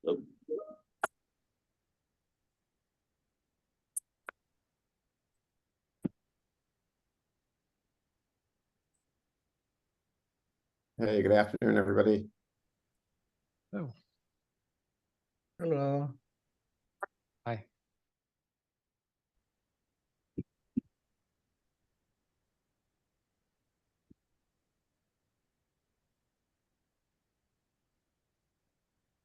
Hey, good afternoon, everybody. Oh. Hello. Hi.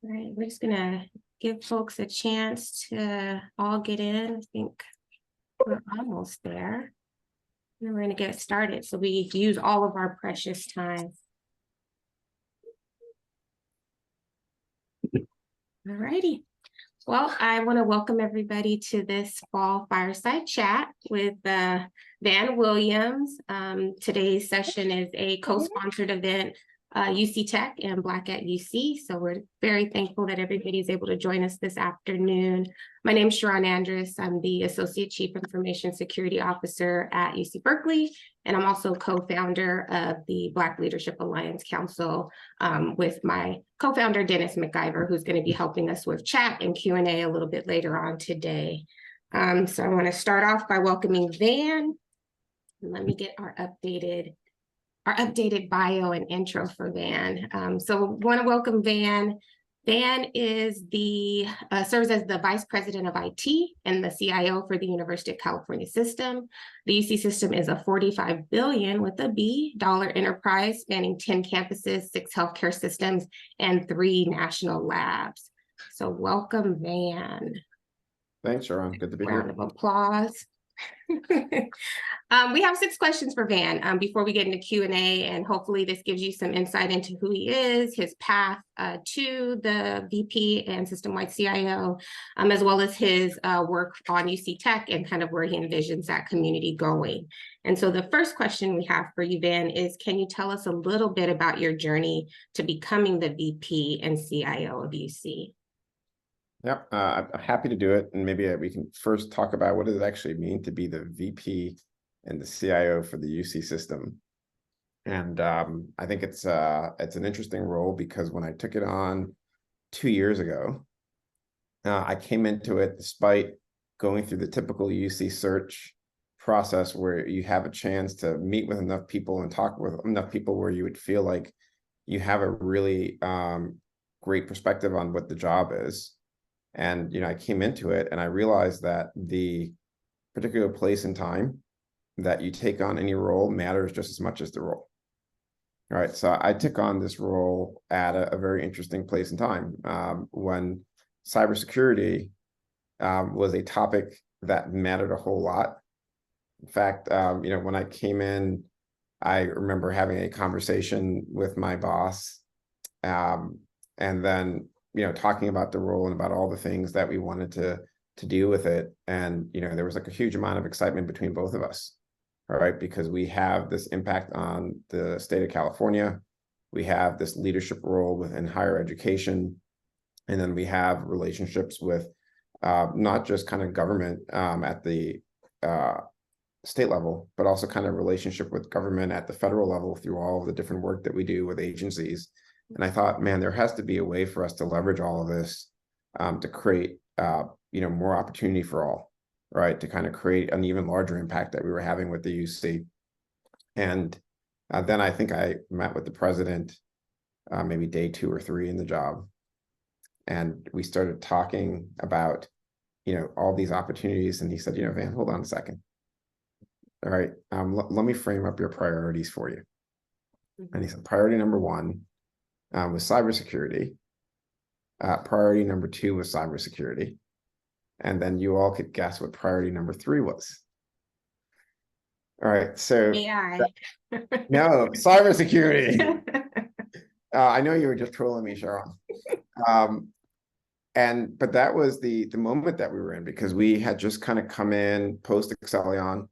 All right, we're just gonna give folks a chance to all get in. I think we're almost there. And we're gonna get started, so we use all of our precious time. All righty. Well, I want to welcome everybody to this fall fireside chat with Van Williams. Today's session is a co-sponsored event, UC Tech and BLAC at UC. So we're very thankful that everybody is able to join us this afternoon. My name is Sharon Andrus. I'm the Associate Chief Information Security Officer at UC Berkeley, and I'm also co-founder of the BLAC Leadership Alliance Council with my co-founder, Dennis McIver, who's going to be helping us with chat and Q&A a little bit later on today. So I want to start off by welcoming Van. Let me get our updated bio and intro for Van. So want to welcome Van. Van is serves as the Vice President of IT and the CIO for the University of California System. The UC System is a $45 billion with a B enterprise spanning 10 campuses, 6 healthcare systems, and 3 national labs. So welcome, Van. Thanks, Sharon. Good to be here. Round of applause. We have 6 questions for Van before we get into Q&A, and hopefully this gives you some insight into who he is, his path to the VP and system-wide CIO, as well as his work on UC Tech and kind of where he envisions that community going. And so the first question we have for you, Van, is can you tell us a little bit about your journey to becoming the VP and CIO of UC? Yep, I'm happy to do it. And maybe we can first talk about what does it actually mean to be the VP and the CIO for the UC system. And I think it's an interesting role because when I took it on 2 years ago, I came into it despite going through the typical UC search process where you have a chance to meet with enough people and talk with enough people where you would feel like you have a really great perspective on what the job is. And, I came into it and I realized that the particular place and time that you take on any role matters just as much as the role. All right. So I took on this role at a very interesting place and time when cybersecurity was a topic that mattered a whole lot. In fact, when I came in, I remember having a conversation with my boss and then talking about the role and about all the things that we wanted to do with it. And, there was like a huge amount of excitement between both of us, all right, because we have this impact on the state of California. We have this leadership role within higher education. And then we have relationships with not just kind of government at the state level, but also kind of relationship with government at the federal level through all of the different work that we do with agencies. And I thought, man, there has to be a way for us to leverage all of this to create, more opportunity for all, right? To kind of create an even larger impact that we were having with the UC. And then I think I met with the president maybe day 2 or 3 in the job. And we started talking about, all these opportunities. And he said, Van, hold on a second. All right, let me frame up your priorities for you. And he said, priority number 1 was cybersecurity. Priority number 2 was cybersecurity. And then you all could guess what priority number 3 was. All right, so AI. No, cybersecurity. I know you were just trolling me, Sharon. But that was the moment that we were in because we had just kind of come in post Accellion,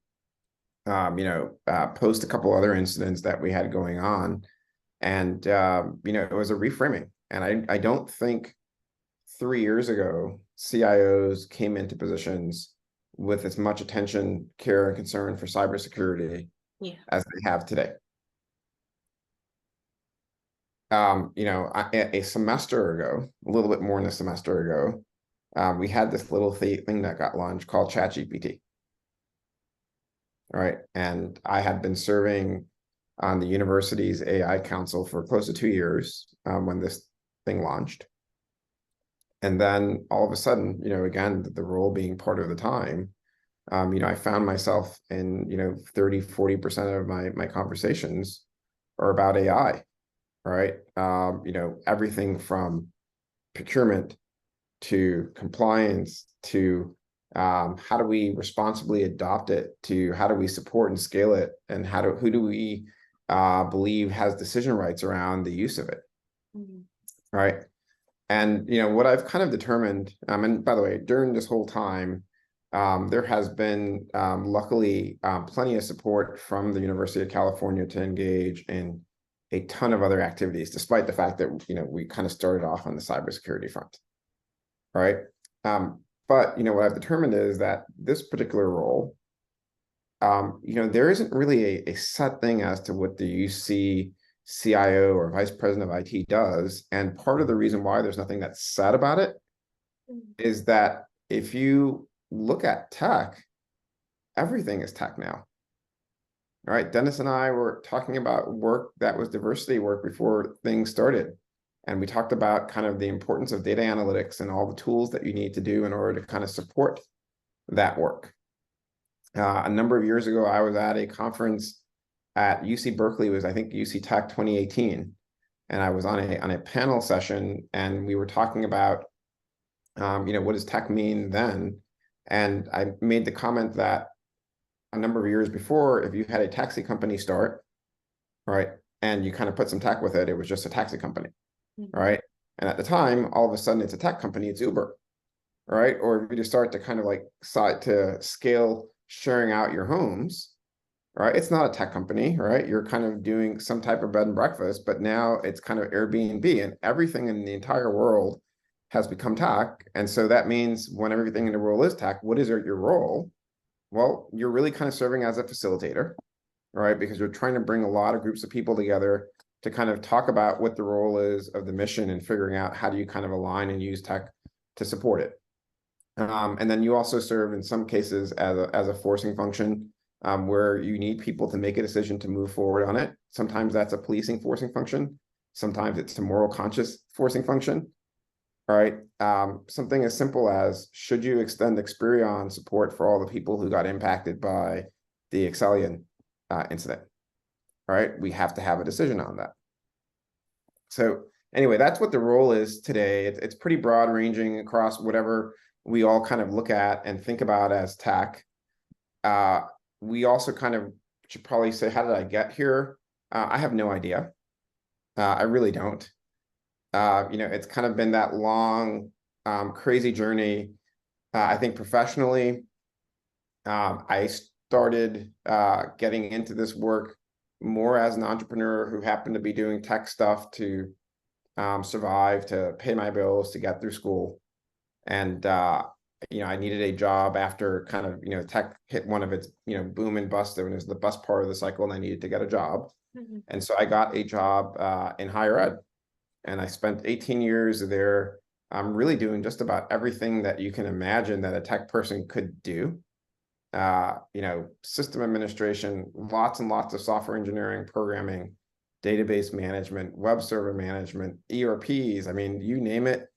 post a couple other incidents that we had going on. And, it was a reframing. And I don't think 3 years ago, CIOs came into positions with as much attention, care, and concern for cybersecurity as they have today. a semester ago, a little bit more than a semester ago, we had this little thing that got launched called ChatGPT. All right. And I had been serving on the university's AI council for close to 2 years when this thing launched. And then all of a sudden, again, the role being part of the time, I found myself in, 30–40% of my conversations are about AI, right? Everything from procurement to compliance to how do we responsibly adopt it to how do we support and scale it, and who do we believe has decision rights around the use of it, right? And what I've kind of determined, and by the way, during this whole time, there has been luckily plenty of support from the University of California to engage in a ton of other activities, despite the fact that we kind of started off on the cybersecurity front, right? But what I've determined is that this particular role, there isn't really a set thing as to what the UC CIO or vice president of IT does. And part of the reason why there's nothing that's said about it is that if you look at tech, everything is tech now. All right, Dennis and I were talking about work that was diversity work before things started. And we talked about kind of the importance of data analytics and all the tools that you need to do in order to kind of support that work. A number of years ago, I was at a conference at UC Berkeley. It was, I think, UC Tech 2018. And I was on a panel session, and we were talking about, what does tech mean then? And I made the comment that a number of years before, if you had a taxi company start, right, and you kind of put some tech with it, it was just a taxi company, right? And at the time, all of a sudden, it's a tech company, it's Uber, right? Or if you just start to kind of like to scale sharing out your homes, right? It's not a tech company, right? You're kind of doing some type of bed and breakfast, but now it's kind of Airbnb, and everything in the entire world has become tech. And so that means when everything in the world is tech, what is your role? Well, you're really kind of serving as a facilitator, right? Because you're trying to bring a lot of groups of people together to kind of talk about what the role is of the mission and figuring out how do you kind of align and use tech to support it. And then you also serve in some cases as a forcing function, where you need people to make a decision to move forward on it. Sometimes that's a policing forcing function. Sometimes it's a moral conscious forcing function. All right. Something as simple as, should you extend Experion support for all the people who got impacted by the Excellion incident? All right. We have to have a decision on that. So anyway, that's what the role is today. It's pretty broad ranging across whatever we all kind of look at and think about as tech. We also kind of should probably say, how did I get here? I have no idea. I really don't. It's kind of been that long, crazy journey. I think professionally, I started getting into this work more as an entrepreneur who happened to be doing tech stuff to survive, to pay my bills, to get through school. And, I needed a job after kind of, tech hit one of its, boom and bust. It was the bust part of the cycle, and I needed to get a job. And so I got a job in higher ed. And I spent 18 years there, really doing just about everything that you can imagine that a tech person could do. System administration, lots and lots of software engineering, programming, database management, web server management, ERPs. I mean, you name it.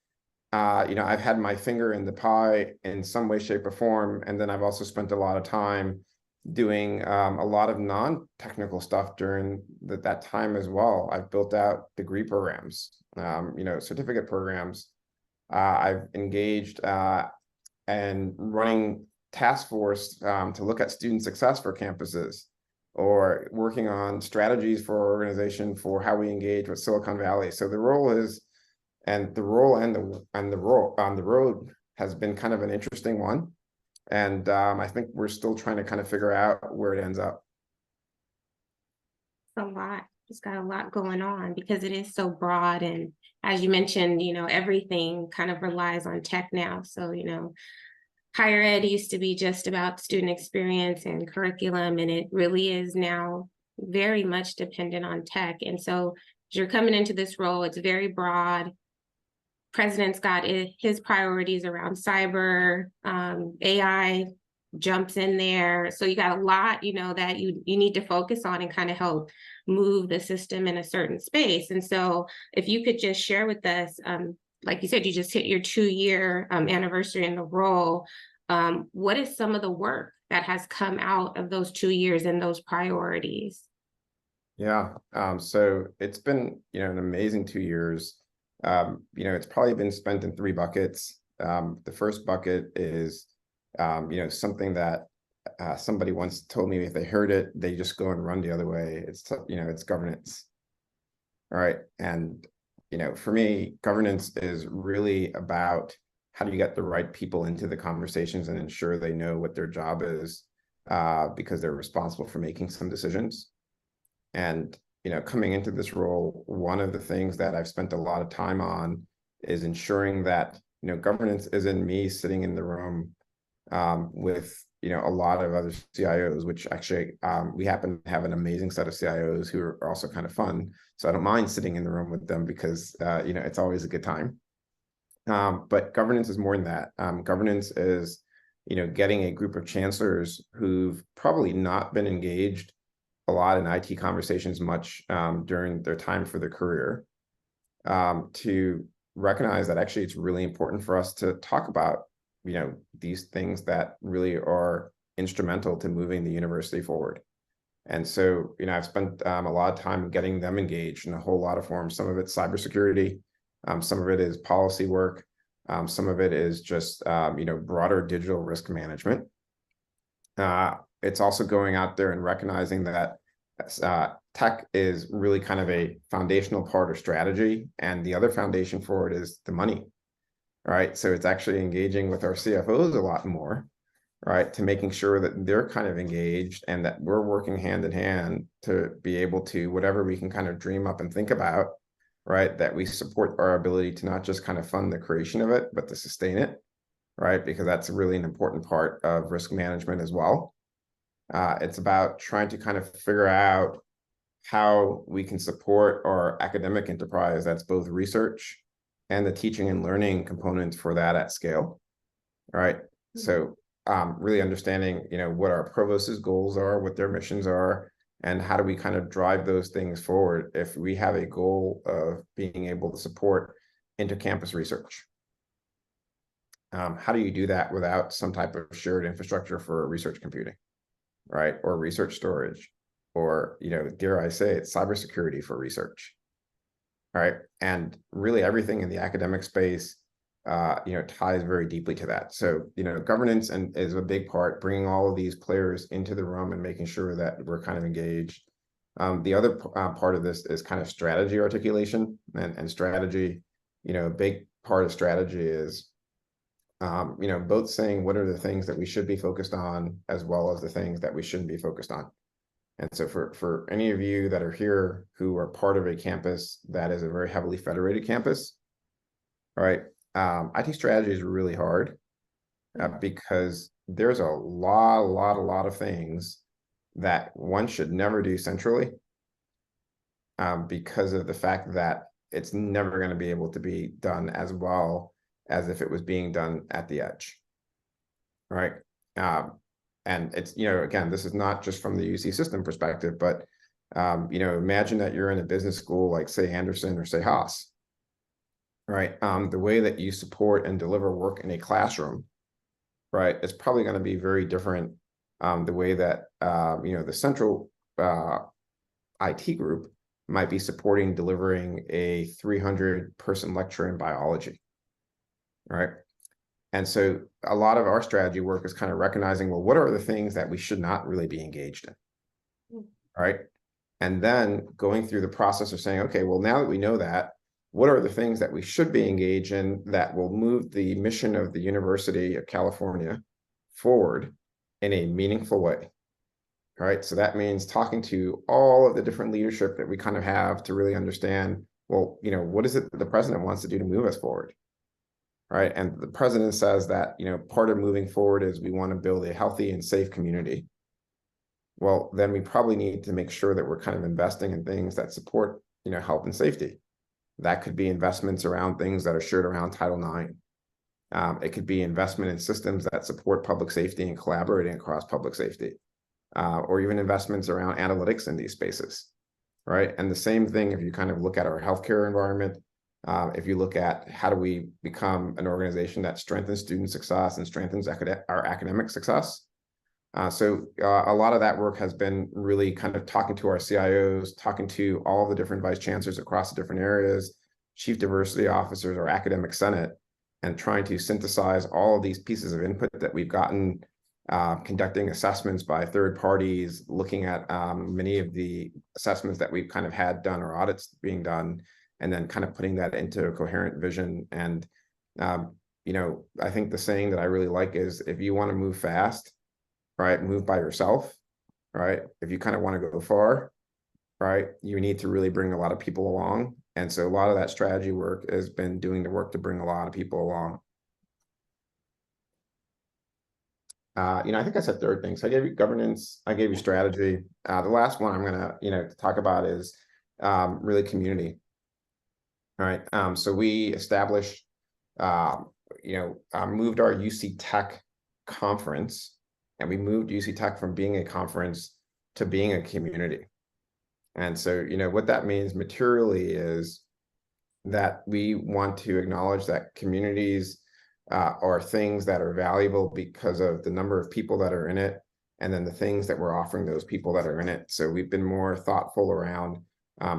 I've had my finger in the pie in some way, shape, or form. And then I've also spent a lot of time doing a lot of non-technical stuff during that time as well. I've built out degree programs, certificate programs. I've engaged and running task force to look at student success for campuses, or working on strategies for our organization for how we engage with Silicon Valley. So the role is, and the role and the role on the road has been kind of an interesting one. And I think we're still trying to kind of figure out where it ends up. A lot. It's got a lot going on because it is so broad. And as you mentioned, everything kind of relies on tech now. So, higher ed used to be just about student experience and curriculum, and it really is now very much dependent on tech. And so you're coming into this role, it's very broad. President's got his priorities around cyber, AI jumps in there. So you got a lot, that you need to focus on and kind of help move the system in a certain space. And so if you could just share with us, like you said, you just hit your 2-year anniversary in the role. What is some of the work that has come out of those 2 years and those priorities? Yeah, so it's been, an amazing 2 years. It's probably been spent in 3 buckets. The first bucket is, something that somebody once told me if they heard it, they just go and run the other way. It's governance. All right. And, for me, governance is really about how do you get the right people into the conversations and ensure they know what their job is, because they're responsible for making some decisions. And, coming into this role, one of the things that I've spent a lot of time on is ensuring that, governance isn't me sitting in the room with, a lot of other CIOs, which actually we happen to have an amazing set of CIOs who are also kind of fun. So I don't mind sitting in the room with them because, it's always a good time. But governance is more than that. Governance is, getting a group of chancellors who've probably not been engaged a lot in IT conversations much during their time for their career, to recognize that actually it's really important for us to talk about, these things that really are instrumental to moving the university forward. And so, I've spent a lot of time getting them engaged in a whole lot of forms. Some of it's cybersecurity, some of it is policy work, some of it is just, broader digital risk management. It's also going out there and recognizing that tech is really kind of a foundational part of strategy, and the other foundation for it is the money, right? So it's actually engaging with our CFOs a lot more, right, to making sure that they're kind of engaged and that we're working hand in hand to be able to, whatever we can kind of dream up and think about, right, that we support our ability to not just kind of fund the creation of it, but to sustain it, right? Because that's really an important part of risk management as well. It's about trying to kind of figure out how we can support our academic enterprise, that's both research and the teaching and learning components for that at scale, right? So really understanding, what our provost's goals are, what their missions are, and how do we kind of drive those things forward if we have a goal of being able to support inter-campus research. How do you do that without some type of shared infrastructure for research computing, right? Or research storage, or, dare I say it, cybersecurity for research, right? And really everything in the academic space, ties very deeply to that. So, governance is a big part, bringing all of these players into the room and making sure that we're kind of engaged. The other part of this is kind of strategy articulation, and strategy, a big part of strategy is, both saying what are the things that we should be focused on, as well as the things that we shouldn't be focused on. And so for any of you that are here who are part of a campus that is a very heavily federated campus, all right, IT strategy is really hard because there's a lot of things that one should never do centrally, because of the fact that it's never going to be able to be done as well as if it was being done at the edge, right? And it's, again, this is not just from the UC system perspective, but, imagine that you're in a business school like, say, Anderson or say Haas, right? The way that you support and deliver work in a classroom, right, is probably going to be very different. The way that, the central IT group might be supporting delivering a 300-person lecture in biology, right? And so a lot of our strategy work is kind of recognizing, well, what are the things that we should not really be engaged in, right? And then going through the process of saying, okay, well, now that we know that, what are the things that we should be engaged in that will move the mission of the University of California forward in a meaningful way, right? So that means talking to all of the different leadership that we kind of have to really understand, well, what is it that the president wants to do to move us forward? Right. And the president says that, part of moving forward is we want to build a healthy and safe community. Well, then we probably need to make sure that we're kind of investing in things that support health and safety. That could be investments around things that are shared around Title IX. It could be investment in systems that support public safety and collaborating across public safety, or even investments around analytics in these spaces, right? And the same thing if you kind of look at our healthcare environment, if you look at how do we become an organization that strengthens student success and strengthens our academic success. So a lot of that work has been really kind of talking to our CIOs, talking to all the different vice chancellors across the different areas, chief diversity officers, or academic senate, and trying to synthesize all of these pieces of input that we've gotten, conducting assessments by third parties, looking at many of the assessments that we've kind of had done or audits being done, and then kind of putting that into a coherent vision. And, I think the saying that I really like is, if you want to move fast, right, move by yourself, right? If you kind of want to go far, right, you need to really bring a lot of people along. And so a lot of that strategy work has been doing the work to bring a lot of people along. I think I said third thing. So I gave you governance, I gave you strategy. The last one I'm gonna, talk about is really community. All right. So we established, moved our UC Tech conference, and we moved UC Tech from being a conference to being a community. And so, what that means materially is that we want to acknowledge that communities are things that are valuable because of the number of people that are in it, and then the things that we're offering those people that are in it. So we've been more thoughtful around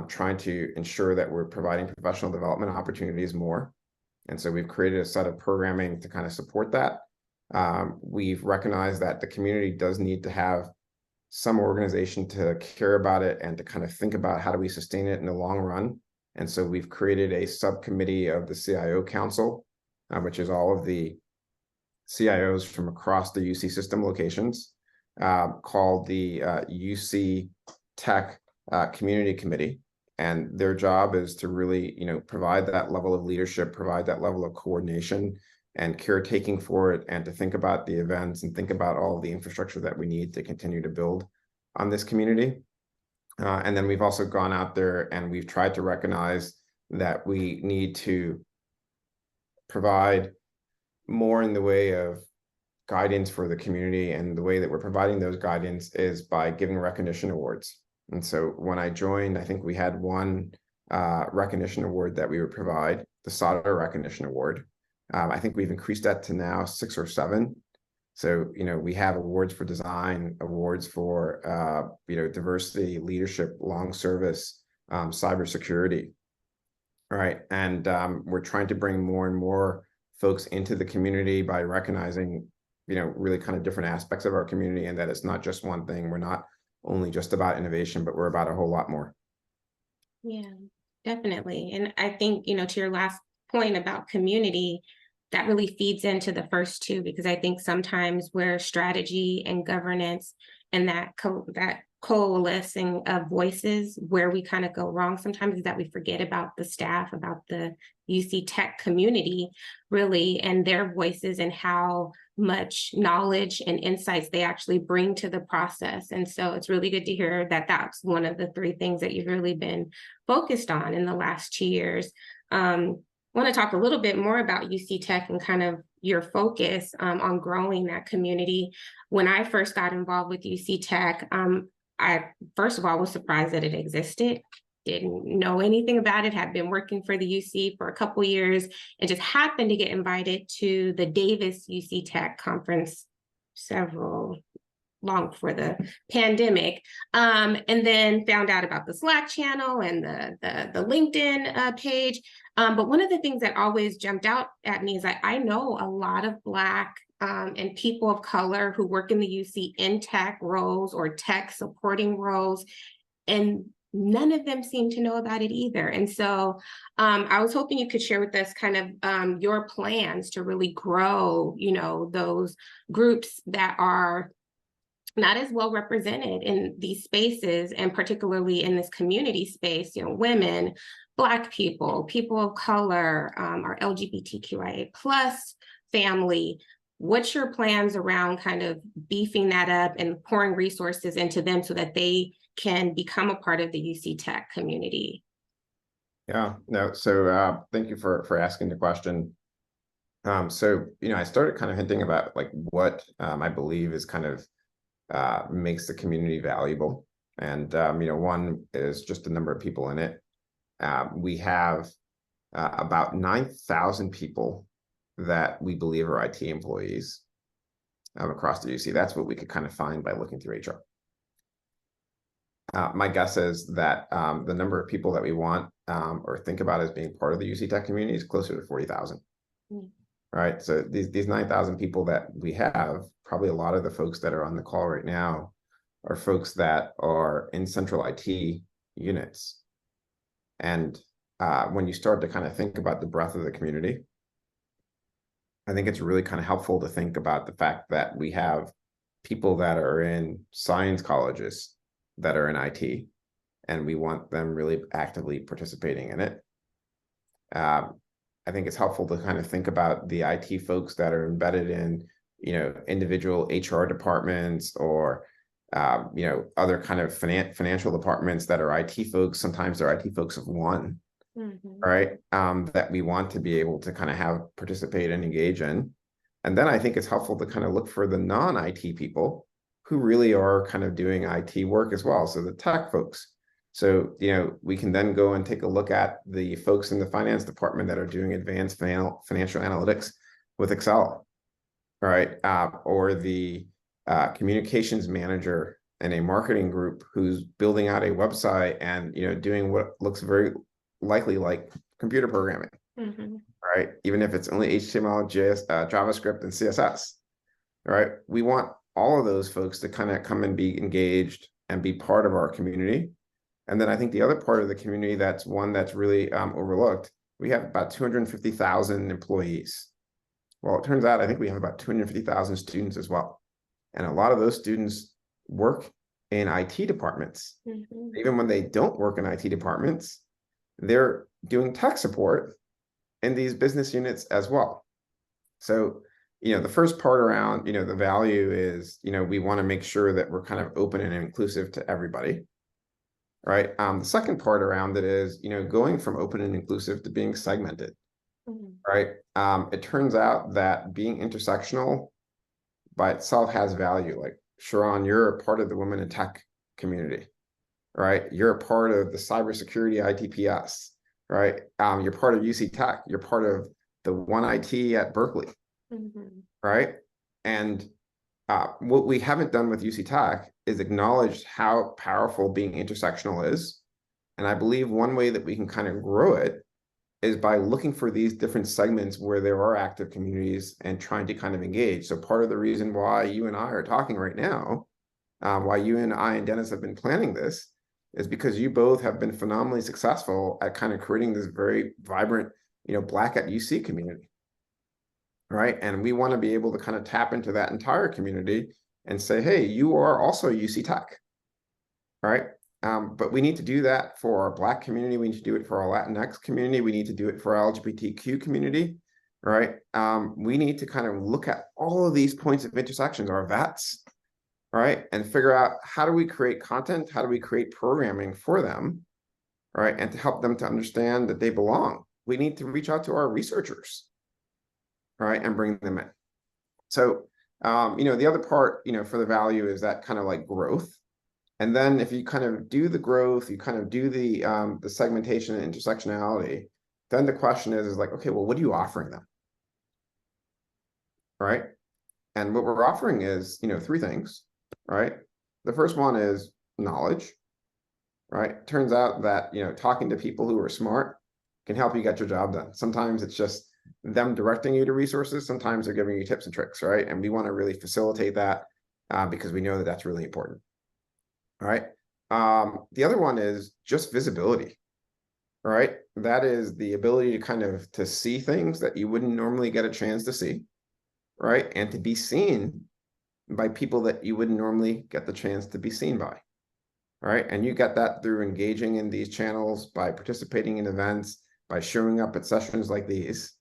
trying to ensure that we're providing professional development opportunities more. And so we've created a set of programming to kind of support that. We've recognized that the community does need to have some organization to care about it and to kind of think about how do we sustain it in the long run. And so we've created a subcommittee of the CIO Council, which is all of the CIOs from across the UC system locations, called the UC Tech Community Committee. And their job is to really, provide that level of leadership, provide that level of coordination and caretaking for it, and to think about the events and think about all of the infrastructure that we need to continue to build on this community. And then we've also gone out there and we've tried to recognize that we need to provide more in the way of guidance for the community. And the way that we're providing those guidance is by giving recognition awards. And so when I joined, I think we had one recognition award that we would provide, the SADA Recognition Award. I think we've increased that to now 6 or 7. So, we have awards for design, awards for, diversity, leadership, long service, cybersecurity. All right. And we're trying to bring more and more folks into the community by recognizing, really kind of different aspects of our community, and that it's not just one thing. We're not only just about innovation, but we're about a whole lot more. Yeah, definitely. And I think, to your last point about community, that really feeds into the first two, because I think sometimes where strategy and governance and that coalescing of voices, where we kind of go wrong sometimes is that we forget about the staff, about the UC Tech community, really, and their voices and how much knowledge and insights they actually bring to the process. And so it's really good to hear that that's one of the 3 things that you've really been focused on in the last 2 years. I want to talk a little bit more about UC Tech and kind of your focus on growing that community. When I first got involved with UC Tech, I first of all was surprised that it existed. Didn't know anything about it, had been working for the UC for a couple years, and just happened to get invited to the Davis UC Tech conference long before the pandemic, and then found out about the Slack channel and the LinkedIn page. But one of the things that always jumped out at me is that I know a lot of Black and people of color who work in the UC in tech roles or tech supporting roles, and none of them seem to know about it either. And so I was hoping you could share with us kind of your plans to really grow, those groups that are not as well represented in these spaces, and particularly in this community space, women, Black people, people of color, our LGBTQIA+ family. What's your plans around kind of beefing that up and pouring resources into them so that they can become a part of the UC Tech community? Yeah, no, so thank you for asking the question. So I started kind of hinting about like what I believe is kind of makes the community valuable. And one is just the number of people in it. We have about 9,000 people that we believe are IT employees across the UC. That's what we could kind of find by looking through HR. My guess is that the number of people that we want or think about as being part of the UC Tech community is closer to 40,000. Right. So these 9,000 people that we have, probably a lot of the folks that are on the call right now are folks that are in central IT units. And when you start to kind of think about the breadth of the community, I think it's really kind of helpful to think about the fact that we have people that are in science colleges that are in IT, and we want them really actively participating in it. I think it's helpful to kind of think about the IT folks that are embedded in, individual HR departments or, other kind of financial departments that are IT folks. Sometimes they're IT folks of one, right? That we want to be able to kind of have participate and engage in. And then I think it's helpful to kind of look for the non-IT people who really are kind of doing IT work as well. So the tech folks. So, we can then go and take a look at the folks in the finance department that are doing advanced financial analytics with Excel, right? Or the communications manager in a marketing group who's building out a website and, doing what looks very likely like computer programming, right? Even if it's only HTML, JS, JavaScript, and CSS, right? We want all of those folks to kind of come and be engaged and be part of our community. And then I think the other part of the community that's really overlooked, we have about 250,000 employees. Well, it turns out I think we have about 250,000 students as well. And a lot of those students work in IT departments. Even when they don't work in IT departments, they're doing tech support in these business units as well. So, the first part around, the value is, we want to make sure that we're kind of open and inclusive to everybody. Right. The second part around it is, going from open and inclusive to being segmented. Right. It turns out that being intersectional by itself has value. Like, Sharon, you're a part of the women in tech community, right? You're a part of the cybersecurity ITPS, right? You're part of UC Tech. You're part of the One IT at Berkeley, right? And what we haven't done with UC Tech is acknowledged how powerful being intersectional is. And I believe one way that we can kind of grow it is by looking for these different segments where there are active communities and trying to kind of engage. So part of the reason why you and I are talking right now, why you and I and Dennis have been planning this, is because you both have been phenomenally successful at kind of creating this very vibrant, BLAC at UC community. Right. And we want to be able to kind of tap into that entire community and say, hey, you are also UC Tech. Right. But we need to do that for our Black community. We need to do it for our Latinx community. We need to do it for our LGBTQ community. Right. We need to kind of look at all of these points of intersections, our VATs, right, and figure out how do we create content, how do we create programming for them, right, and to help them to understand that they belong. We need to reach out to our researchers, right, and bring them in. So, the other part, for the value is that kind of like growth. And then if you kind of do the growth, you kind of do the segmentation and intersectionality, then the question is like, okay, well, what are you offering them? Right. And what we're offering is, three things, right? The first one is knowledge, right? Turns out that, talking to people who are smart can help you get your job done. Sometimes it's just them directing you to resources. Sometimes they're giving you tips and tricks, right? And we want to really facilitate that because we know that that's really important. All right. The other one is just visibility, right? That is the ability to kind of to see things that you wouldn't normally get a chance to see, right? And to be seen by people that you wouldn't normally get the chance to be seen by, right? And you get that through engaging in these channels, by participating in events, by showing up at sessions like these,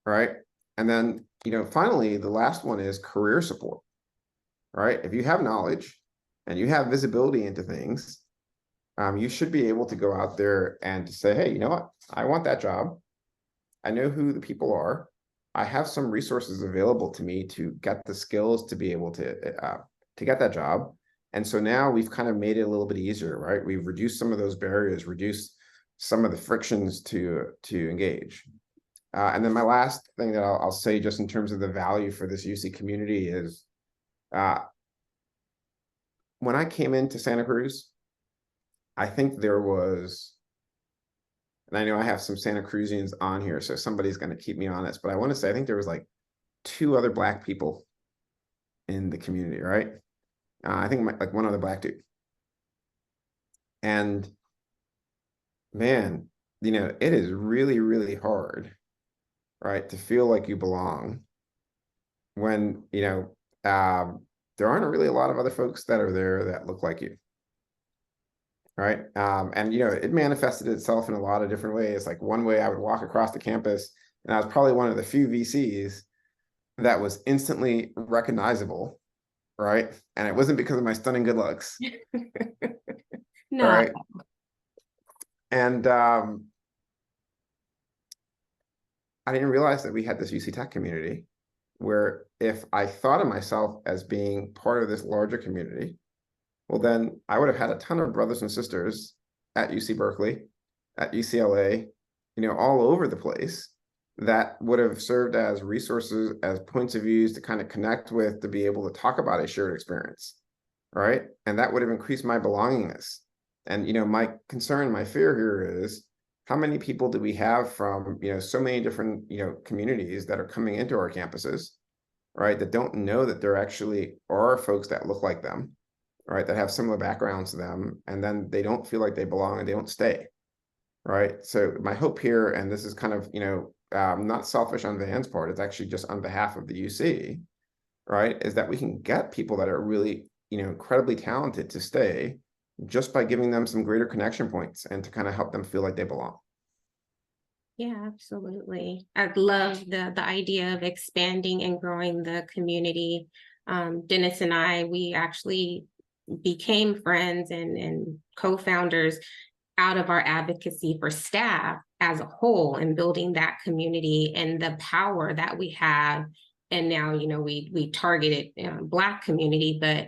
right? And then, finally, the last one is career support, right? If you have knowledge and you have visibility into things, you should be able to go out there and to say, hey, you know what? I want that job. I know who the people are. I have some resources available to me to get the skills to be able to get that job. And so now we've kind of made it a little bit easier, right? We've reduced some of those barriers, reduced some of the frictions to engage. And then my last thing that I'll say just in terms of the value for this UC community is when I came into Santa Cruz, I think there was, and I know I have some Santa Cruzians on here, so somebody's going to keep me honest, but I want to say I think there was like 2 other Black people in the community, right? I think like one other Black dude. And man, you know, it is really, really hard, right, to feel like you belong when, you know, there aren't really a lot of other folks that are there that look like you. Right. And, you know, it manifested itself in a lot of different ways. Like one way I would walk across the campus and I was probably one of the few VCs that was instantly recognizable. Right. And it wasn't because of my stunning good looks. No. Right. And I didn't realize that we had this UC Tech community where if I thought of myself as being part of this larger community, well, then I would have had a ton of brothers and sisters at UC Berkeley, at UCLA, you know, all over the place that would have served as resources, as points of views to kind of connect with, to be able to talk about a shared experience, right? And that would have increased my belongingness. And, you know, my concern, my fear here is how many people do we have from, you know, so many different, you know, communities that are coming into our campuses, right, that don't know that there actually are folks that look like them, right, that have similar backgrounds to them, and then they don't feel like they belong and they don't stay, right? So my hope here, and this is kind of, you know, not selfish on Van's part, it's actually just on behalf of the UC, right, is that we can get people that are really, you know, incredibly talented to stay just by giving them some greater connection points and to kind of help them feel like they belong. Yeah, absolutely. I love the idea of expanding and growing the community. Dennis and I, we actually became friends and co-founders out of our advocacy for staff as a whole and building that community and the power that we have. And now, you know, we targeted Black community, but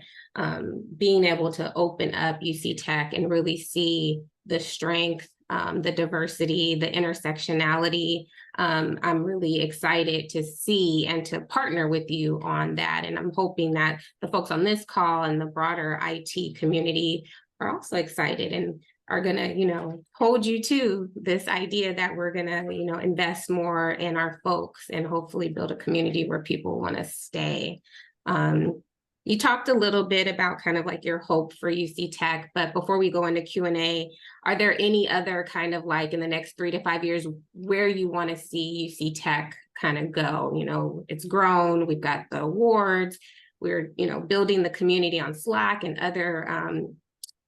being able to open up UC Tech and really see the strength, the diversity, the intersectionality. I'm really excited to see and to partner with you on that. And I'm hoping that the folks on this call and the broader IT community are also excited and are gonna, you know, hold you to this idea that we're gonna, you know, invest more in our folks and hopefully build a community where people want to stay. You talked a little bit about kind of like your hope for UC Tech, but before we go into Q&A, are there any other kind of like in the next 3 to 5 years where you want to see UC Tech kind of go? You know, it's grown, we've got the awards, we're, you know, building the community on Slack and other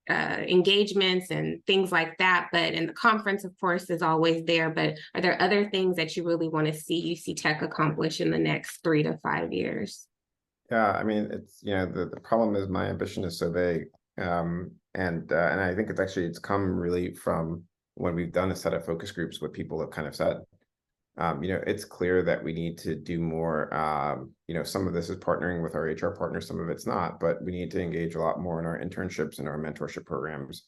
engagements and things like that. But in the conference, of course, is always there. But are there other things that you really want to see UC Tech accomplish in the next 3 to 5 years? Yeah, I mean, it's, you know, the problem is my ambition is so vague. And I think it's come really from when we've done a set of focus groups, what people have kind of said. You know, it's clear that we need to do more. You know, some of this is partnering with our HR partners, some of it's not, but we need to engage a lot more in our internships and our mentorship programs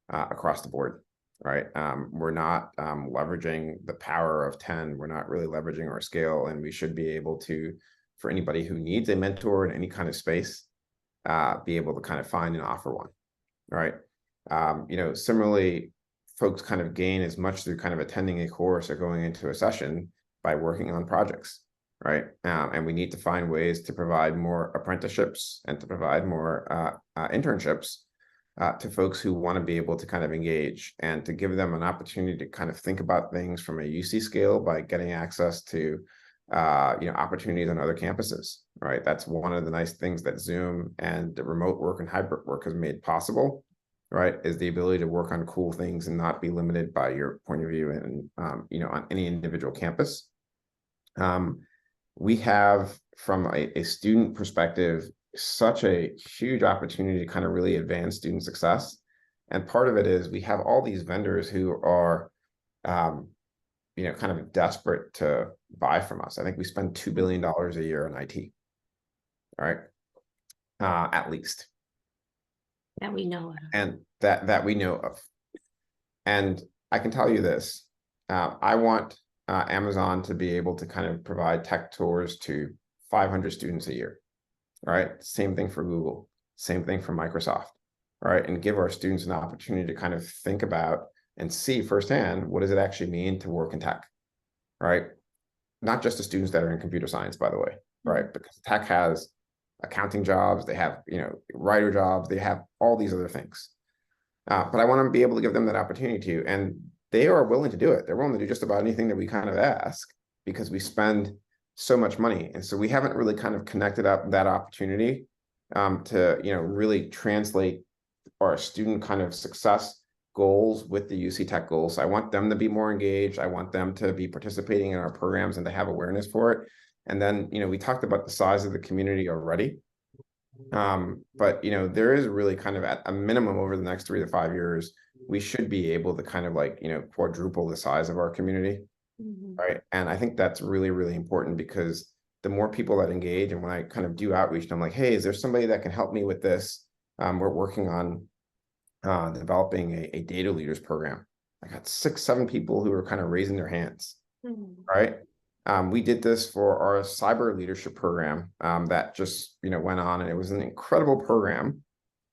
across the board, right? We're not leveraging the power of 10. We're not really leveraging our scale, and we should be able to, for anybody who needs a mentor in any kind of space, be able to kind of find and offer one, right? You know, similarly, folks kind of gain as much through kind of attending a course or going into a session by working on projects, right? And we need to find ways to provide more apprenticeships and to provide more internships to folks who want to be able to kind of engage and to give them an opportunity to kind of think about things from a UC scale by getting access to you know, opportunities on other campuses, right? That's one of the nice things that Zoom and the remote work and hybrid work has made possible, right, is the ability to work on cool things and not be limited by your point of view and, you know, on any individual campus. We have, from a student perspective, such a huge opportunity to kind of really advance student success And part of it is we have all these vendors who are, kind of desperate to buy from us. I think we spend $2 billion a year on IT, right? At least. That we know of. And that we know of. And I can tell you this, I want Amazon to be able to kind of provide tech tours to 500 students a year, right? Same thing for Google, same thing for Microsoft, right? And give our students an opportunity to kind of think about and see firsthand, what does it actually mean to work in tech, right? Not just the students that are in computer science, by the way, right? Because tech has accounting jobs, they have, writer jobs, they have all these other things. But I want to be able to give them that opportunity to, and they are willing to do it. They're willing to do just about anything that we kind of ask because we spend so much money. And so we haven't really kind of connected up that opportunity to, really translate our student kind of success goals with the UC Tech goals. I want them to be more engaged. I want them to be participating in our programs and to have awareness for it. And then, we talked about the size of the community already. But there is really kind of at a minimum over the next 3 to 5 years, we should be able to kind of quadruple the size of our community. Right. And I think that's really, really important because the more people that engage, and when I kind of do outreach, I'm like, hey, is there somebody that can help me with this? We're working on developing a data leaders program. I got 6-7 people who are kind of raising their hands. Right. We did this for our cyber leadership program that just went on, and it was an incredible program.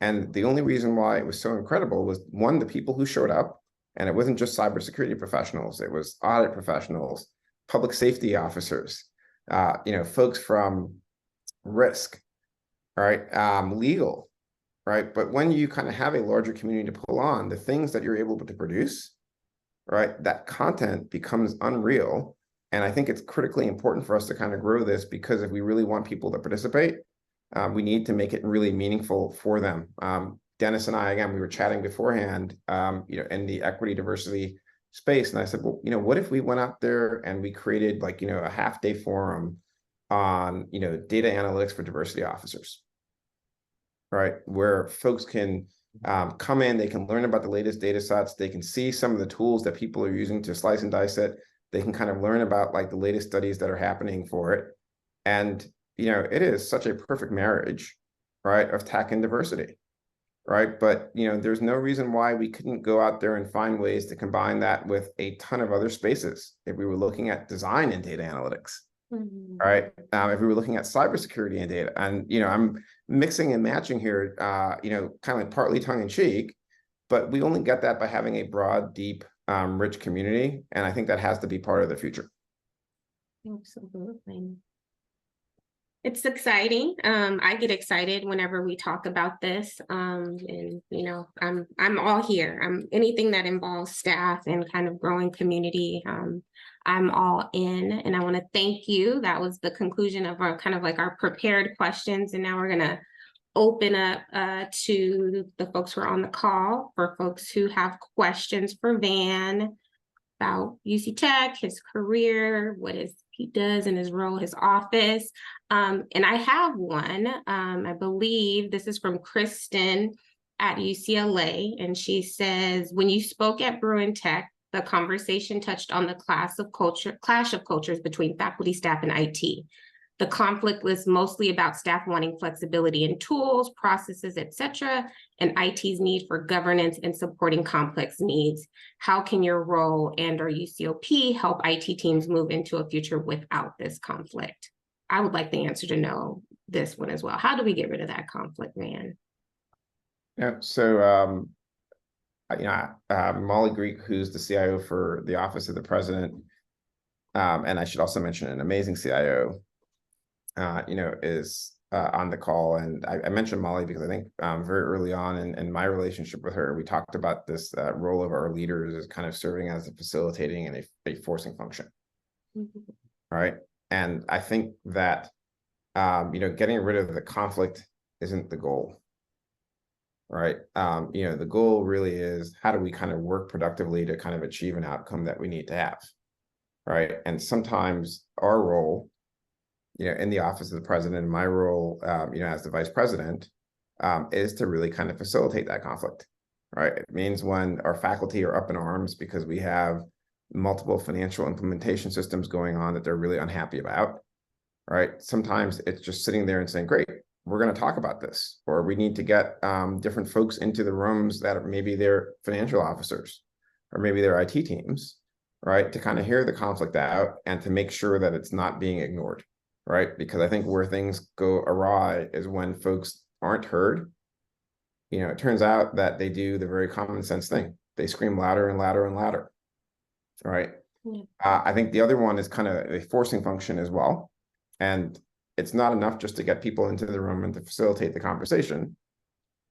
And the only reason why it was so incredible was, one, the people who showed up, and it wasn't just cybersecurity professionals, it was audit professionals, public safety officers, folks from risk, right, legal, right. But when you kind of have a larger community to pull on, the things that you're able to produce, right, that content becomes unreal. And I think it's critically important for us to kind of grow this, because if we really want people to participate, we need to make it really meaningful for them. Dennis and I, again, we were chatting beforehand, in the equity diversity space. And I said, well, what if we went out there and we created a half-day forum on, data analytics for diversity officers, right? Where folks can come in, they can learn about the latest data sets, they can see some of the tools that people are using to slice and dice it. They can kind of learn about the latest studies that are happening for it. And, it is such a perfect marriage, right, of tech and diversity, right? But, there's no reason why we couldn't go out there and find ways to combine that with a ton of other spaces. If we were looking at design and data analytics, right? If we were looking at cybersecurity and data, and, I'm mixing and matching here, kind of partly tongue in cheek, but we only get that by having a broad, deep, rich community. And I think that has to be part of the future. Absolutely. It's exciting. I get excited whenever we talk about this. And I'm all here. Anything that involves staff and kind of growing community. I'm all in, and I want to thank you. That was the conclusion of our kind of our prepared questions. And now we're gonna open up to the folks who are on the call, for folks who have questions for Van about UC Tech, his career, he does in his role, his office. And I have one. I believe this is from Kristen at UCLA. And she says, when you spoke at Bruin Tech, the conversation touched on the clash of cultures between faculty, staff, and IT. The conflict was mostly about staff wanting flexibility in tools, processes, etc., and IT's need for governance and supporting complex needs. How can your role and/or UCOP help IT teams move into a future without this conflict? I would like the answer to know this one as well. How do we get rid of that conflict, man? Yeah, so Molly Greek, who's the CIO for the Office of the President, and I should also mention an amazing CIO, is on the call. And I mentioned Molly because I think very early on in my relationship with her, we talked about this role of our leaders as kind of serving as a facilitating and a forcing function. Right. And I think that, getting rid of the conflict isn't the goal. Right. The goal really is, how do we kind of work productively to kind of achieve an outcome that we need to have. Right. And sometimes our role, in the Office of the President, and my role, as the Vice President, is to really kind of facilitate that conflict. right? It means when our faculty are up in arms because we have multiple financial implementation systems going on that they're really unhappy about, right? Sometimes it's just sitting there and saying, great, we're going to talk about this, or we need to get different folks into the rooms that maybe they're financial officers or maybe they're IT teams, right? To kind of hear the conflict out and to make sure that it's not being ignored, right? Because I think where things go awry is when folks aren't heard. You know, it turns out that they do the very common sense thing. They scream louder and louder and louder, right? Yeah. I think the other one is kind of a forcing function as well. And it's not enough just to get people into the room and to facilitate the conversation,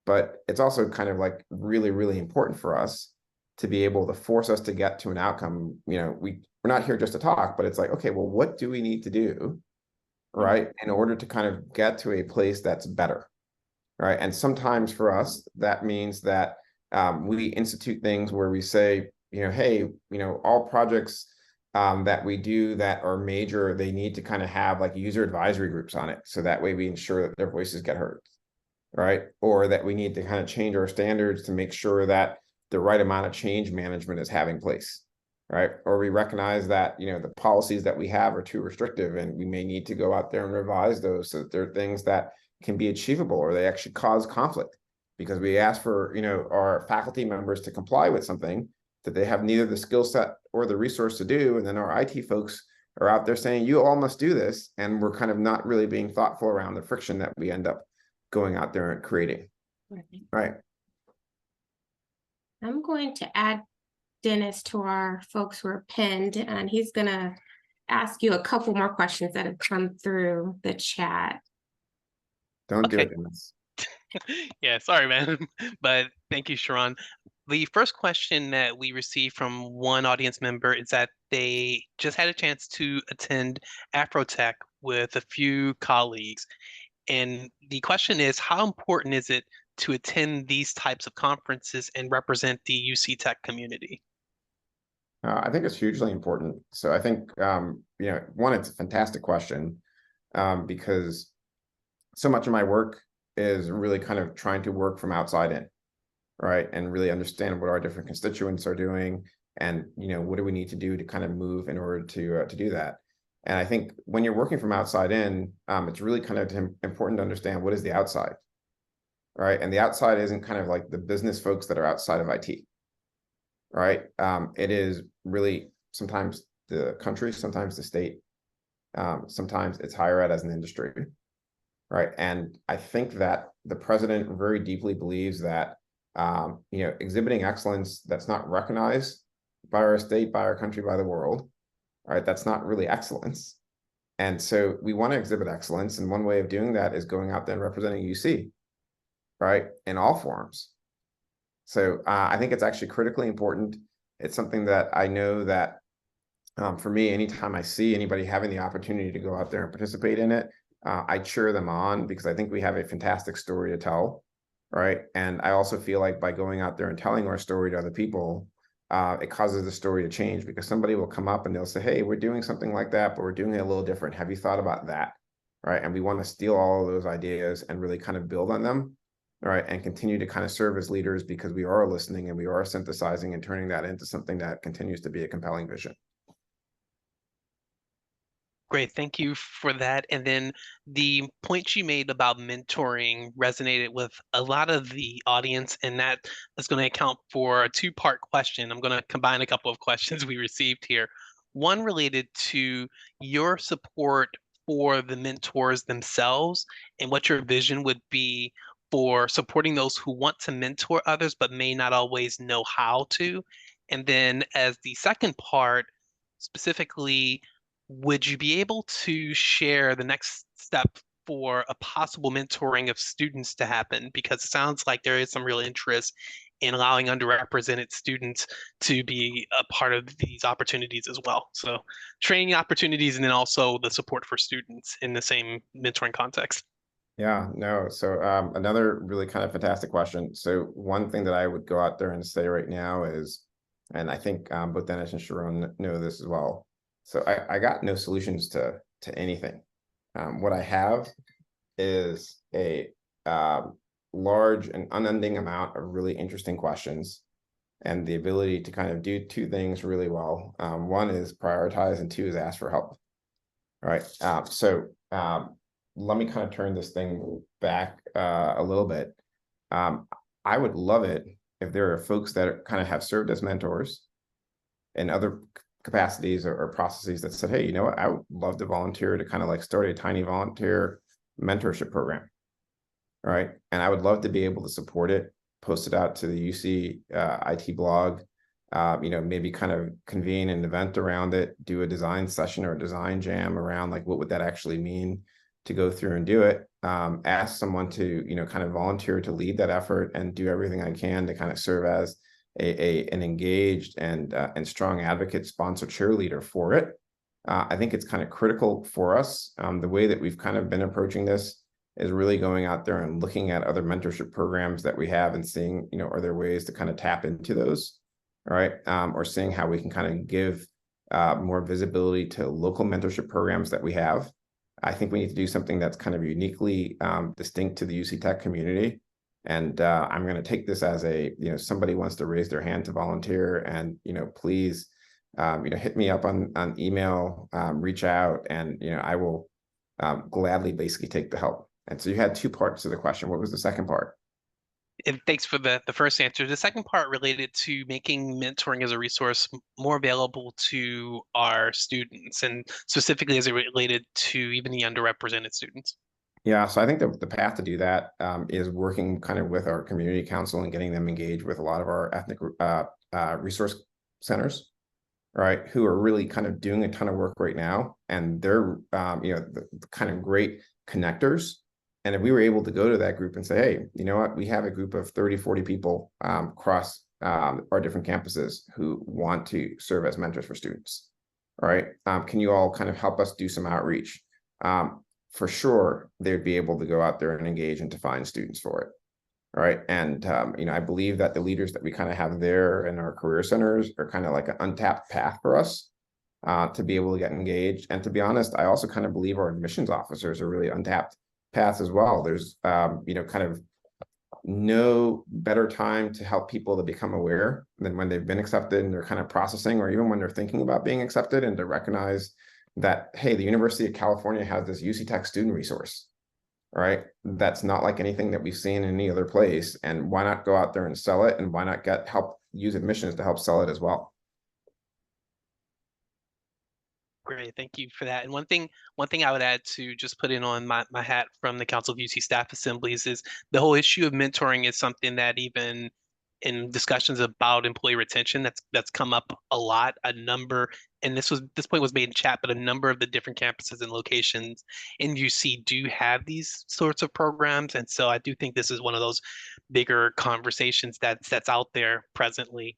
but it's also kind of like really, really important for us to be able to force us to get to an outcome. You know, we're not here just to talk, but it's like, okay, well, what do we need to do, right, in order to kind of get to a place that's better, right? And sometimes for us, that means that we institute things where we say, you know, hey, you know, all projects that we do that are major, they need to kind of have like user advisory groups on it. So that way we ensure that their voices get heard, right? Or that we need to kind of change our standards to make sure that the right amount of change management is having place, right? Or we recognize that, you know, the policies that we have are too restrictive and we may need to go out there and revise those so that there are things that can be achievable or they actually cause conflict because we ask for, you know, our faculty members to comply with something that they have neither the skill set or the resource to do. And then our IT folks are out there saying, you all must do this. And we're kind of not really being thoughtful around the friction that we end up going out there and creating. Right. I'm going to add Dennis to our folks who are pinned, and he's going to ask you a couple more questions that have come through the chat. Don't do Okay. it, Dennis. Yeah, sorry, man. But thank you, Sharon. The first question that we received from one audience member is that they just had a chance to attend Afrotech with a few colleagues. And the question is, how important is it to attend these types of conferences and represent the UC Tech community? I think it's hugely important. So I think, you know, one, it's a fantastic question because so much of my work is really kind of trying to work from outside in, right? And really understand what our different constituents are doing and, you know, what do we need to do to kind of move in order to do that. And I think when you're working from outside in, it's really kind of important to understand what is the outside, right? And the outside isn't kind of like the business folks that are outside of IT, right? It is really sometimes the country, sometimes the state, sometimes it's higher ed as an industry, right? And I think that the president very deeply believes that, you know, exhibiting excellence that's not recognized by our state, by our country, by the world, right? That's not really excellence. And so we want to exhibit excellence. And one way of doing that is going out there and representing UC, right? In all forms. So I think it's actually critically important. It's something that I know that for me, anytime I see anybody having the opportunity to go out there and participate in it, I cheer them on because I think we have a fantastic story to tell, right? And I also feel like by going out there and telling our story to other people, it causes the story to change because somebody will come up and they'll say, hey, we're doing something like that, but we're doing it a little different. Have you thought about that? Right. And we want to steal all of those ideas and really kind of build on them, right? And continue to kind of serve as leaders because we are listening and we are synthesizing and turning that into something that continues to be a compelling vision. Great, thank you for that. And then the point you made about mentoring resonated with a lot of the audience, and that is going to account for a two-part question. I'm going to combine a couple of questions we received here. One related to your support for the mentors themselves and what your vision would be for supporting those who want to mentor others but may not always know how to. And then as the second part, specifically, would you be able to share the next step for a possible mentoring of students to happen? Because it sounds like there is some real interest in allowing underrepresented students to be a part of these opportunities as well. So training opportunities and then also the support for students in the same mentoring context. Yeah, no. So another really kind of fantastic question. So one thing that I would go out there and say right now is, and I think both Dennis and Sharon know this as well. So I got no solutions to anything. What I have is a large and unending amount of really interesting questions, and the ability to kind of do two things really well. One is prioritize, and two is ask for help. All right. Let me kind of turn this thing back a little bit. I would love it if there are folks that kind of have served as mentors in other capacities or processes that said, hey, you know what, I would love to volunteer to kind of like start a tiny volunteer mentorship program. All right. And I would love to be able to support it, post it out to the UC IT blog, maybe kind of convene an event around it, do a design session or a design jam around like, what would that actually mean to go through and do it? Ask someone to, kind of volunteer to lead that effort and do everything I can to kind of serve as an engaged and strong advocate, sponsor, cheerleader for it. I think it's kind of critical for us. The way that we've kind of been approaching this is really going out there and looking at other mentorship programs that we have and seeing, are there ways to kind of tap into those, all right? Or seeing how we can kind of give more visibility to local mentorship programs that we have. I think we need to do something that's kind of uniquely distinct to the UC Tech community. And I'm going to take this as somebody wants to raise their hand to volunteer, and, please, hit me up on email, reach out, and, I will gladly basically take the help. And so you had two parts to the question. What was the second part? And thanks for the first answer. The second part related to making mentoring as a resource more available to our students, and specifically as it related to even the underrepresented students. Yeah, so I think the path to do that is working kind of with our community council and getting them engaged with a lot of our ethnic resource centers, right, who are really kind of doing a ton of work right now, and they're the kind of great connectors. And if we were able to go to that group and say, hey, you know what, we have a group of 30, 40 people across our different campuses who want to serve as mentors for students. All right. Can you all kind of help us do some outreach? For sure, they'd be able to go out there and engage and to find students for it. All right. And, I believe that the leaders that we kind of have there in our career centers are kind of like an untapped path for us to be able to get engaged. And to be honest, I also kind of believe our admissions officers are really untapped paths as well. There's, kind of no better time to help people to become aware than when they've been accepted and they're kind of processing, or even when they're thinking about being accepted, and to recognize that, hey, the University of California has this UC Tech student resource, right? That's not like anything that we've seen in any other place. And why not go out there and sell it? And why not use admissions to help sell it as well? Great, thank you for that. And one thing I would add to just put in on my hat from the Council of UC Staff Assemblies is the whole issue of mentoring is something that even in discussions about employee retention that's come up a lot. And this point was made in chat, but a number of the different campuses and locations in UC do have these sorts of programs. And so I do think this is one of those bigger conversations that's out there presently.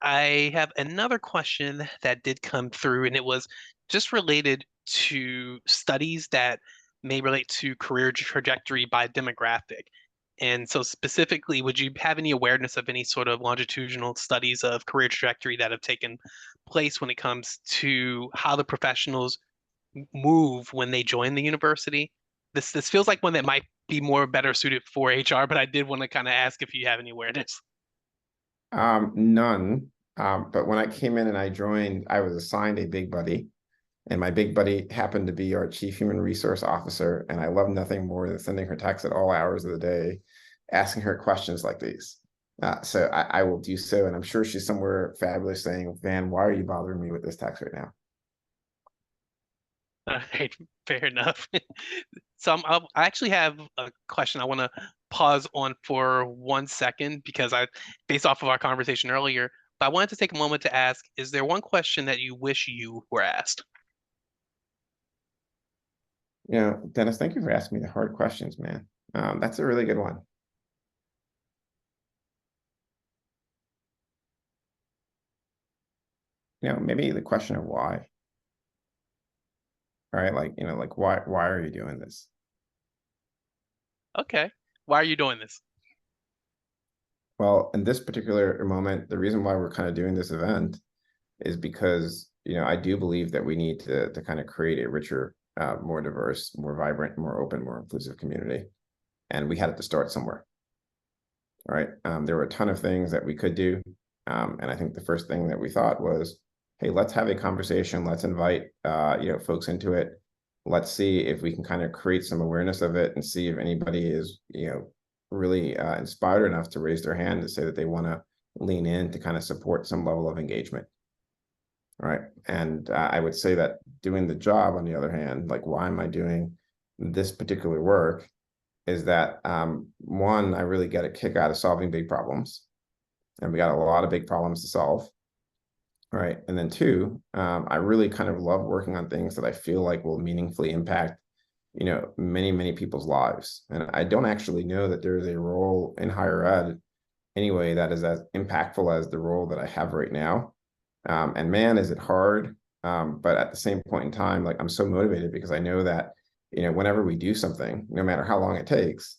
I have another question that did come through, and it was just related to studies that may relate to career trajectory by demographic. And so specifically, would you have any awareness of any sort of longitudinal studies of career trajectory that have taken place when it comes to how the professionals move when they join the university? This feels like one that might be better suited for HR, but I did want to kind of ask if you have any awareness. None. But when I came in and I joined, I was assigned a big buddy, and my big buddy happened to be our chief human resource officer. And I love nothing more than sending her texts at all hours of the day, asking her questions like these. So I will do so. And I'm sure she's somewhere fabulous saying, Van, why are you bothering me with this text right now? All right, fair enough. So I actually have a question I want to pause on for 1 second, because based off of our conversation earlier, but I wanted to take a moment to ask, is there one question that you wish you were asked? Dennis, thank you for asking me the hard questions, man. That's a really good one. Maybe the question of why. All right, like why are you doing this? Okay, why are you doing this? Well, in this particular moment, the reason why we're kind of doing this event is because, I do believe that we need to kind of create a richer, more diverse, more vibrant, more open, more inclusive community. And we had to start somewhere. right? There were a ton of things that we could do. And I think the first thing that we thought was, hey, let's have a conversation. Let's invite, folks into it. Let's see if we can kind of create some awareness of it and see if anybody is, really inspired enough to raise their hand to say that they want to lean in to kind of support some level of engagement. Right. And I would say that doing the job, on the other hand, like, why am I doing this particular work, is that one, I really get a kick out of solving big problems. And we got a lot of big problems to solve. Right. And then two, I really kind of love working on things that I feel like will meaningfully impact, many, many people's lives. And I don't actually know that there's a role in higher ed anyway that is as impactful as the role that I have right now. And man, is it hard. But at the same point in time, like, I'm so motivated because I know that, whenever we do something, no matter how long it takes,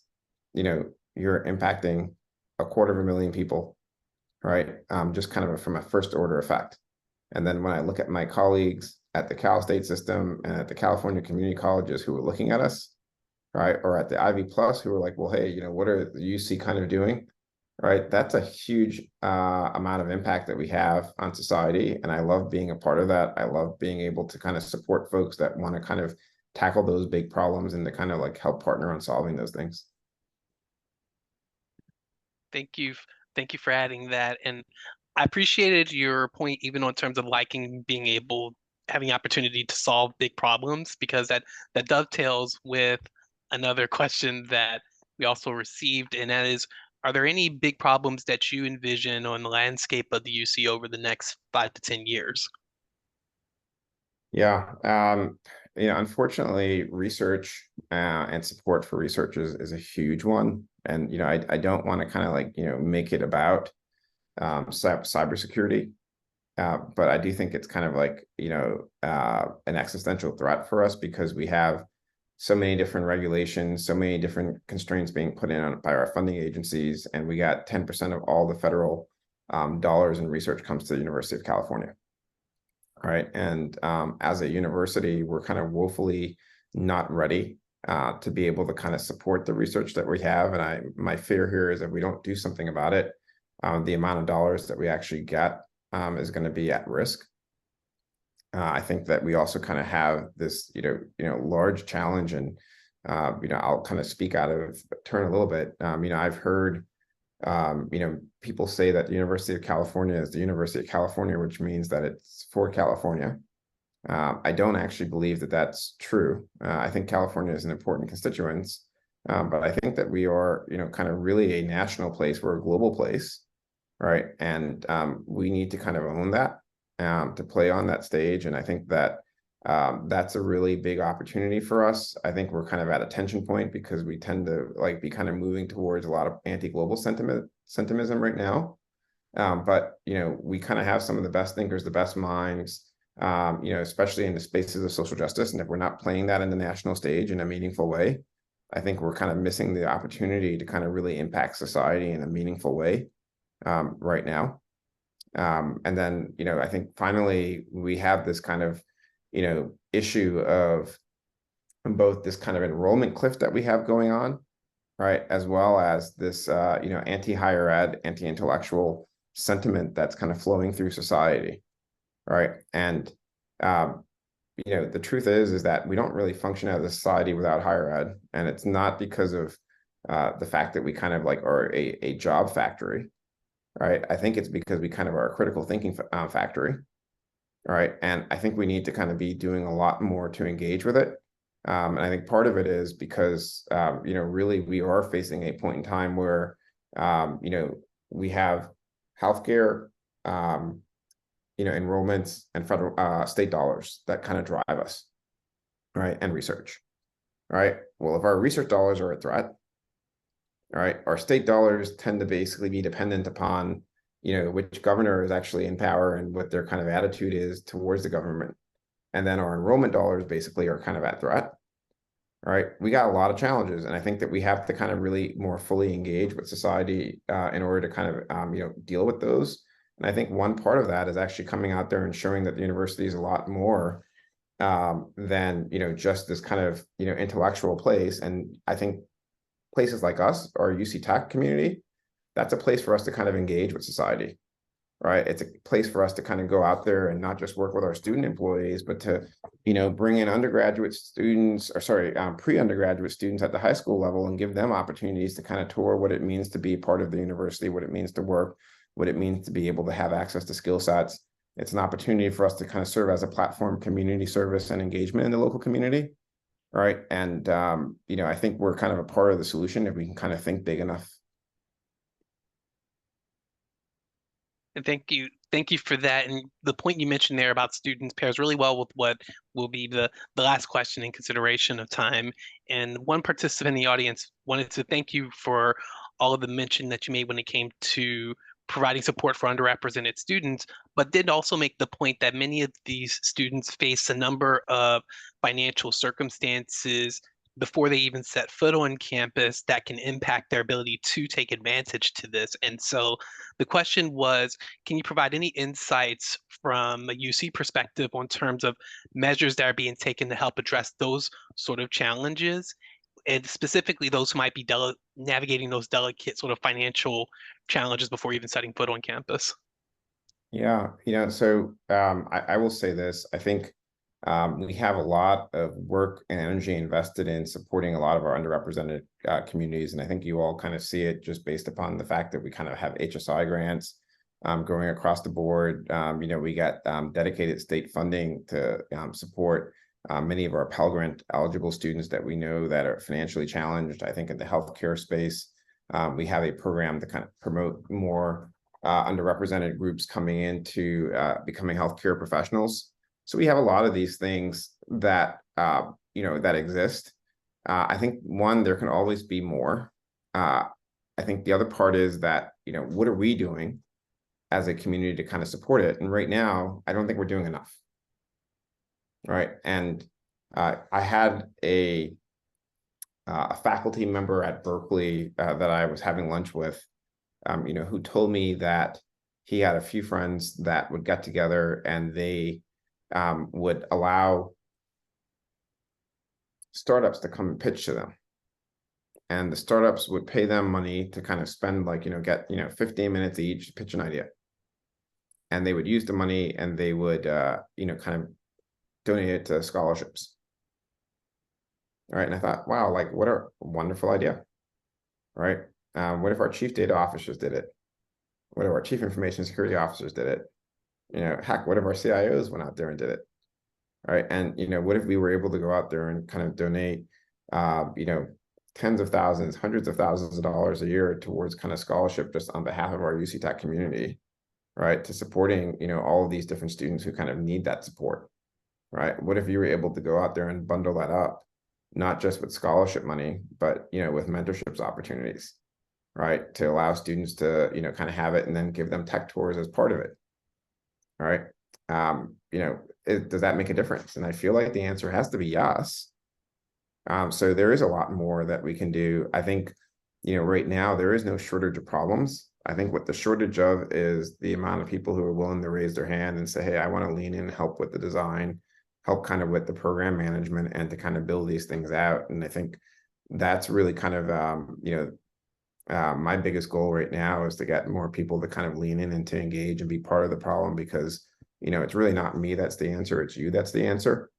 you're impacting 250,000 people, right? Just kind of from a first order effect. And then when I look at my colleagues at the Cal State system and at the California community colleges who are looking at us, right, or at the Ivy Plus, who are like, well, hey, what are the UC kind of doing? Right, that's a huge amount of impact that we have on society, and I love being a part of that. I love being able to kind of support folks that want to kind of tackle those big problems and to kind of like help partner on solving those things. Thank you for adding that, and I appreciated your point even in terms of liking being having opportunity to solve big problems, because that dovetails with another question that we also received, and that is, are there any big problems that you envision on the landscape of the UC over the next 5 to 10 years? Yeah, unfortunately, research and support for research is a huge one. And, I don't want to kind of like, make it about cybersecurity. But I do think it's kind of like, an existential threat for us because we have so many different regulations, so many different constraints being put in by our funding agencies. And we got 10% of all the federal dollars in research comes to the University of California. Right. And as a university, we're kind of woefully not ready to be able to kind of support the research that we have. And my fear here is if we don't do something about it, the amount of dollars that we actually get is going to be at risk. I think that we also kind of have this, large challenge, and I'll kind of speak out of turn a little bit. I've heard, people say that the University of California is the University of California, which means that it's for California. I don't actually believe that that's true. I think California is an important constituent, but I think that we are, kind of really a national place. We're a global place, right? And we need to kind of own that. To play on that stage. And I think that that's a really big opportunity for us. I think we're kind of at a tension point because we tend to like be kind of moving towards a lot of anti-global sentimentism right now. But, we kind of have some of the best thinkers, the best minds, especially in the spaces of social justice. And if we're not playing that in the national stage in a meaningful way, I think we're kind of missing the opportunity to kind of really impact society in a meaningful way right now. And then, I think finally we have this kind of, issue of both this kind of enrollment cliff that we have going on, right, as well as this, anti-higher ed, anti-intellectual sentiment that's kind of flowing through society, right? And, the truth is that we don't really function as a society without higher ed, and it's not because of the fact that we kind of like are a job factory. Right. I think it's because we kind of are a critical thinking factory. Right. And I think we need to kind of be doing a lot more to engage with it. And I think part of it is because, really we are facing a point in time where, we have healthcare, enrollments and federal state dollars that kind of drive us. Right. And research. Right. Well, if our research dollars are a threat, all right, our state dollars tend to basically be dependent upon, which governor is actually in power and what their kind of attitude is towards the government. And then our enrollment dollars basically are kind of at threat. All right, we got a lot of challenges, and I think that we have to kind of really more fully engage with society in order to kind of, deal with those. And I think one part of that is actually coming out there and showing that the university is a lot more than, just this kind of, intellectual place. And I think places like us, our UC Tech community, that's a place for us to kind of engage with society, right? It's a place for us to kind of go out there and not just work with our student employees, but to, bring in undergraduate students, or sorry, pre-undergraduate students at the high school level and give them opportunities to kind of tour what it means to be part of the university, what it means to work, what it means to be able to have access to skill sets. It's an opportunity for us to kind of serve as a platform, community service and engagement in the local community, right? And, I think we're kind of a part of the solution if we can kind of think big enough. And thank you for that. And the point you mentioned there about students pairs really well with what will be the last question in consideration of time. And one participant in the audience wanted to thank you for all of the mention that you made when it came to providing support for underrepresented students, but did also make the point that many of these students face a number of financial circumstances before they even set foot on campus that can impact their ability to take advantage to this. And so the question was, can you provide any insights from a UC perspective on terms of measures that are being taken to help address those sort of challenges? And specifically those who might be navigating those delicate sort of financial challenges before even setting foot on campus. Yeah, so I will say this. I think we have a lot of work and energy invested in supporting a lot of our underrepresented communities. And I think you all kind of see it just based upon the fact that we kind of have HSI grants going across the board. We got dedicated state funding to support many of our Pell Grant eligible students that we know that are financially challenged. I think in the healthcare space, we have a program to kind of promote more underrepresented groups coming into becoming healthcare professionals. So we have a lot of these things that that exist. I think there can always be more. I think the other part is that what are we doing as a community to kind of support it? And right now, I don't think we're doing enough. Right. And I had a faculty member at Berkeley that I was having lunch with, who told me that he had a few friends that would get together and they would allow startups to come and pitch to them. And the startups would pay them money to kind of spend get 15 minutes each to pitch an idea. And they would use the money and they would kind of donate it to scholarships. All right. And I thought, wow, what a wonderful idea. Right. What if our chief data officers did it? What if our chief information security officers did it? Heck, what if our CIOs went out there and did it? All right. And, what if we were able to go out there and kind of donate, tens of thousands, hundreds of thousands of dollars a year towards kind of scholarship just on behalf of our UC Tech community, right? To supporting, all of these different students who kind of need that support, right? What if you were able to go out there and bundle that up, not just with scholarship money, but, with mentorships opportunities, right? To allow students to, kind of have it and then give them tech tours as part of it. All right. Does that make a difference? And I feel like the answer has to be yes. So there is a lot more that we can do. I think, right now there is no shortage of problems. I think what the shortage of is the amount of people who are willing to raise their hand and say, hey, I want to lean in and help with the design, help kind of with the program management and to kind of build these things out. And I think that's really kind of, my biggest goal right now is to get more people to kind of lean in and to engage and be part of the problem, because, it's really not me that's the answer. It's you that's the answer.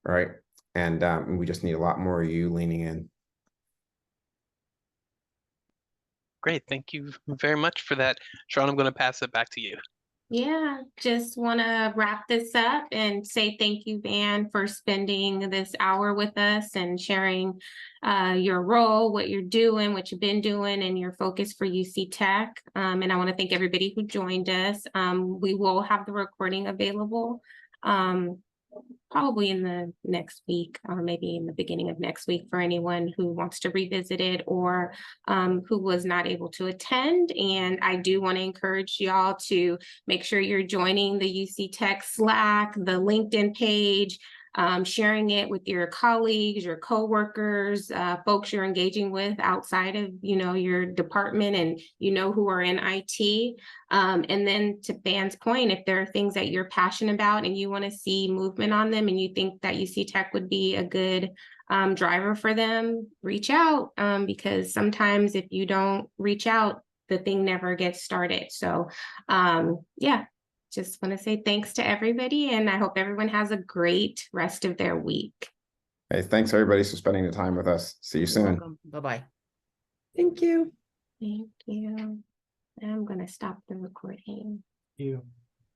Right. And we just need a lot more of you leaning in. Great. Thank you very much for that. Sharon, I'm going to pass it back to you. Yeah, just want to wrap this up and say thank you, Van, for spending this hour with us and sharing your role, what you're doing, what you've been doing, and your focus for UC Tech. And I want to thank everybody who joined us. We will have the recording available probably in the next week or maybe in the beginning of next week for anyone who wants to revisit it or who was not able to attend. And I do want to encourage y'all to make sure you're joining the UC Tech Slack, the LinkedIn page, sharing it with your colleagues, your coworkers, folks you're engaging with outside of, your department and who are in IT. And then to Van's point, if there are things that you're passionate about and you want to see movement on them and you think that UC Tech would be a good driver for them, reach out, because sometimes if you don't reach out, the thing never gets started. So yeah, just want to say thanks to everybody, and I hope everyone has a great rest of their week. Hey, thanks everybody for spending the time with us. See you soon. Bye-bye. Thank you. Thank you. I'm going to stop the recording. You.